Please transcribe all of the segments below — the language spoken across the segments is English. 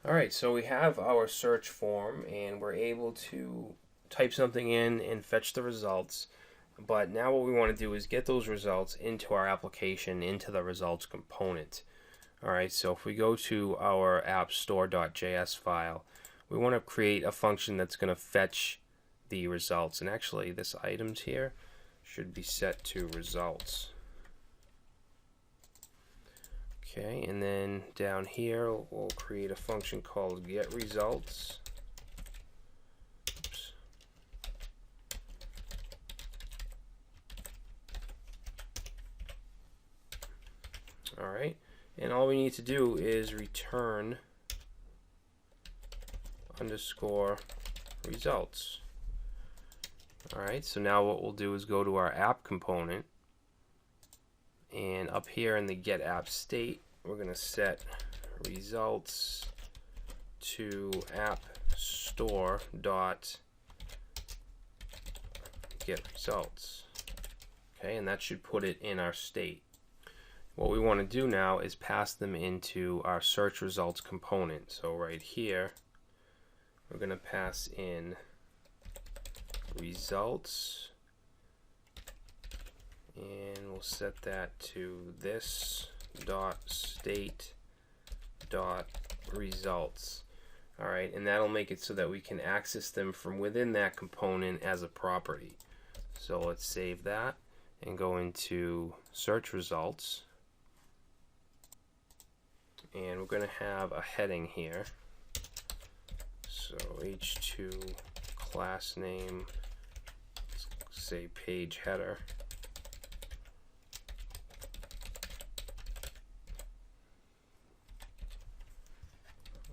Alright, so we have our search form and we're able to type something in and fetch the results. But now what we want to do is get those results into our application, into the results component. Alright, so if we go to our appstore.js file, we want to create a function that's going to fetch the results. And actually, this items here should be set to results. Okay, and then down here we'll create a function called getResults. Oops. Alright, and all we need to do is return underscore results. Alright, so now what we'll do is go to our app component, and up here in the get app state we're going to set results to app store dot get results. Okay, and that should put it in our state. What we want to do now is pass them into our search results component. So right here we're going to pass in results, and we'll set that to this dot state dot results. Alright, and that'll make it so that we can access them from within that component as a property. So let's save that and go into search results, and we're going to have a heading here. So h2 class name, say page header.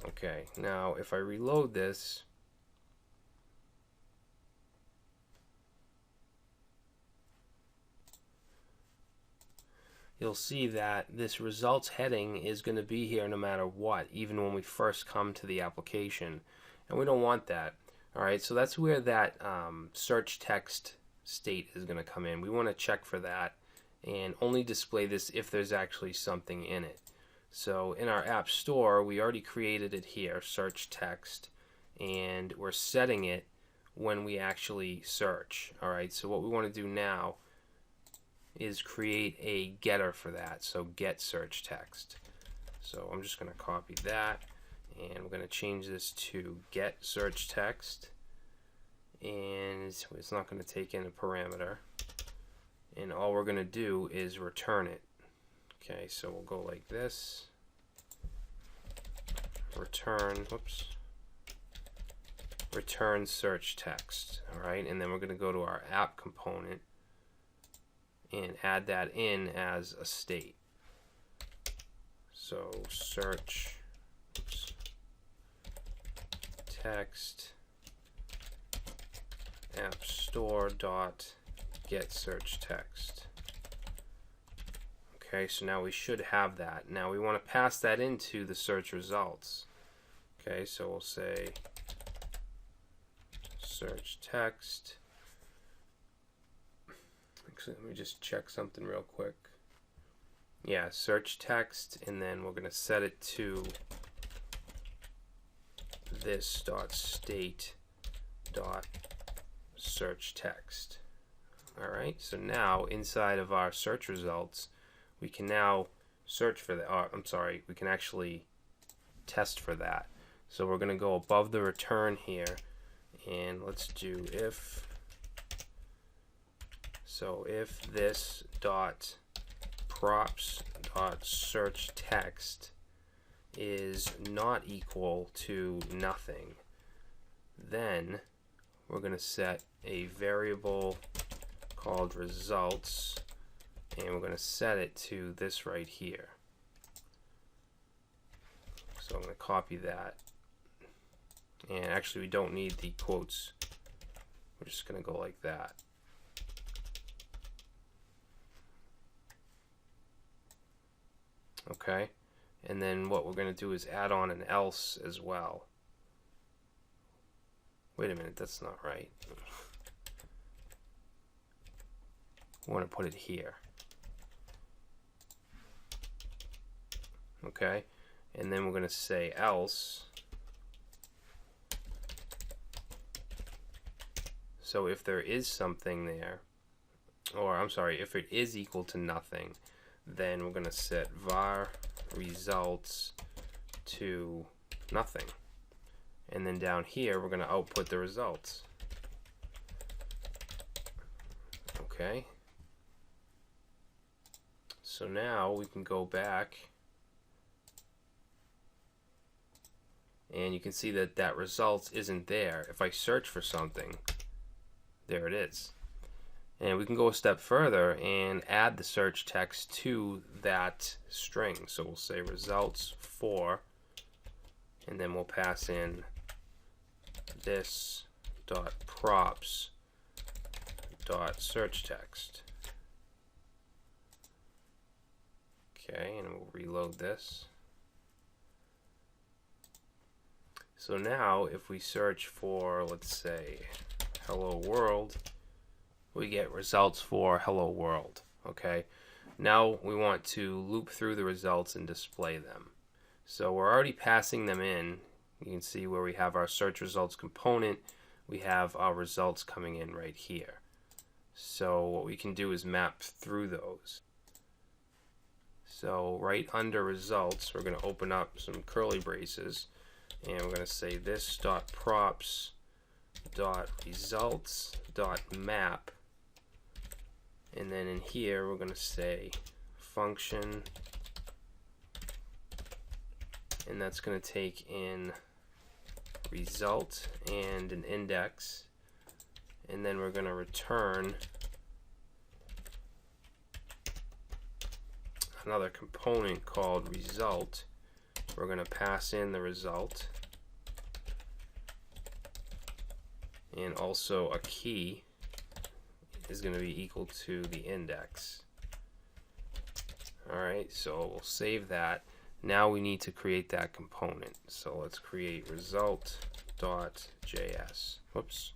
Okay, now if I reload this, you'll see that this results heading is going to be here no matter what, even when we first come to the application, and we don't want that. Alright, so that's where that search text state is going to come in. We want to check for that and only display this if there's actually something in it. So in our app store, we already created it here, search text, and we're setting it when we actually search. Alright, so what we want to do now is create a getter for that, so get search text. So I'm just going to copy that, and we're going to change this to get search text, and it's not going to take in a parameter, and all we're going to do is return it. Okay, so we'll go like this, return search text. Alright, and then we're going to go to our app component and add that in as a state. So search text app store dot get search text. Okay, so now we should have that. Now we want to pass that into the search results. Okay, so we'll say search text. Actually, let me just check something real quick. Yeah, search text, and then we're going to set it to this dot state dot search text. Alright, so now inside of our search results, we can now search for that. We can actually test for that. So we're going to go above the return here, and let's do if. So if this dot props dot search text is not equal to nothing, then we're going to set a variable called results, and we're going to set it to this right here. So I'm going to copy that, and actually we don't need the quotes, we're just going to go like that. Okay, and then what we're going to do is add on an else as well. Wait a minute, that's not right. We want to put it here. Okay, and then we're going to say else, So if there is something there, or I'm sorry, if it is equal to nothing, then we're going to set var results to nothing. And then down here, we're going to output the results. Okay. So now we can go back and you can see that that result isn't there. If I search for something, there it is. And we can go a step further and add the search text to that string. So we'll say results for, and then we'll pass in this dot props dot search text. Okay, and we'll reload this. So now if we search for, let's say, hello world, we get results for hello world. Okay, now we want to loop through the results and display them. So we're already passing them in. You can see where we have our search results component, we have our results coming in right here. So what we can do is map through those. So right under results, we're going to open up some curly braces, and we're going to say this dot props dot results dot map, and then in here we're going to say function, and that's going to take in result and an index, and then we're going to return another component called result. We're going to pass in the result and also a key is going to be equal to the index. Alright, so we'll save that. Now we need to create that component. So let's create result.js. Whoops.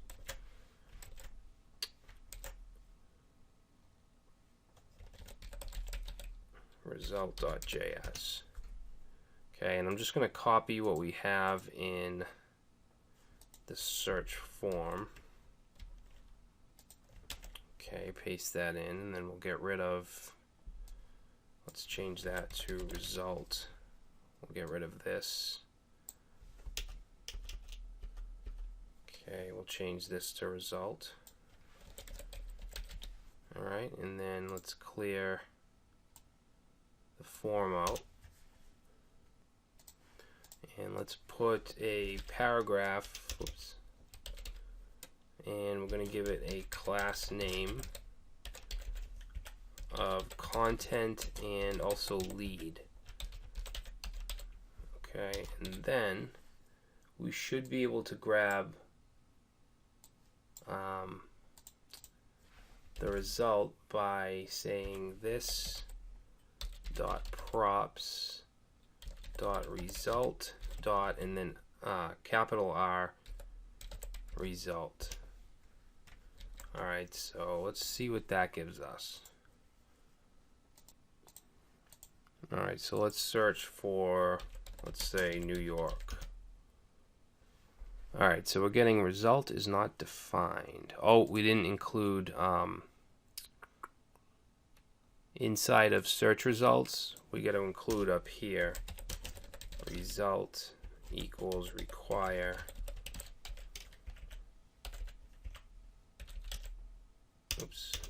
Result.js. Okay, and I'm just going to copy what we have in the search form. Okay, paste that in, and then we'll get rid of, let's change that to result. We'll get rid of this. Okay, we'll change this to result. Alright, and then let's clear the form out. And let's put a paragraph, oops, and we're going to give it a class name of content and also lead. Okay, and then we should be able to grab the result by saying this dot props dot result dot and then capital R result. Alright, so let's see what that gives us. Alright, so let's search for, let's say, New York. Alright, so we're getting result is not defined. Oh, we didn't include inside of search results, we got to include up here result equals require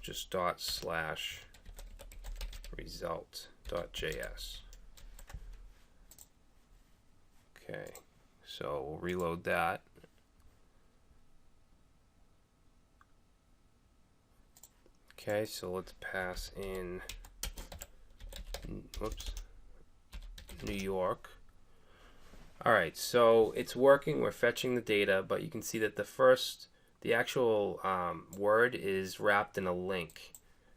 just dot slash result dot JS. Okay, so we'll reload that. Okay, so let's pass in New York. Alright, so it's working, we're fetching the data, but you can see that the actual word is wrapped in a link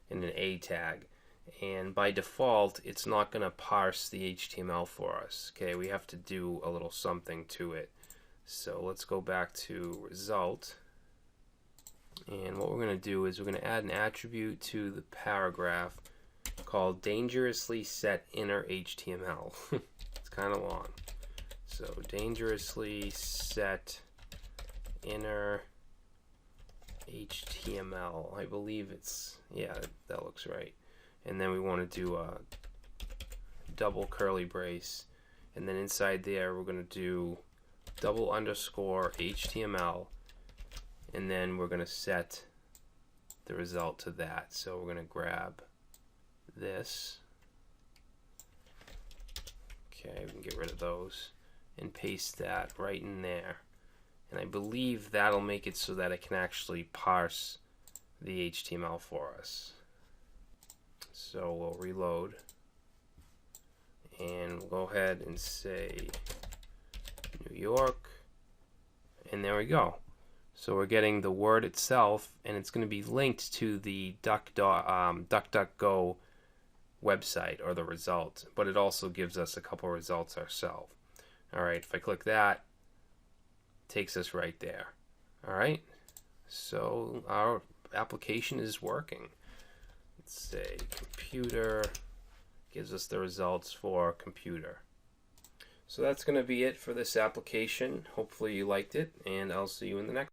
in an A tag, and by default it's not going to parse the HTML for us. Okay, we have to do a little something to it. So let's go back to result, and what we're going to do is we're going to add an attribute to the paragraph called dangerously set inner HTML. It's kind of long. So dangerously set inner HTML. I believe it's, yeah, that looks right. And then we want to do a double curly brace, and then inside there we're going to do double underscore HTML, and then we're going to set the result to that. So we're going to grab this. Okay, we can get rid of those and paste that right in there. And I believe that'll make it so that it can actually parse the HTML for us. So we'll reload and we'll go ahead and say New York, and there we go. So we're getting the word itself, and it's going to be linked to the DuckDuckGo website, or the result, but it also gives us a couple results ourselves. Alright, if I click that, it takes us right there. Alright, so our application is working. Let's say computer, gives us the results for computer. So that's going to be it for this application. Hopefully you liked it, and I'll see you in the next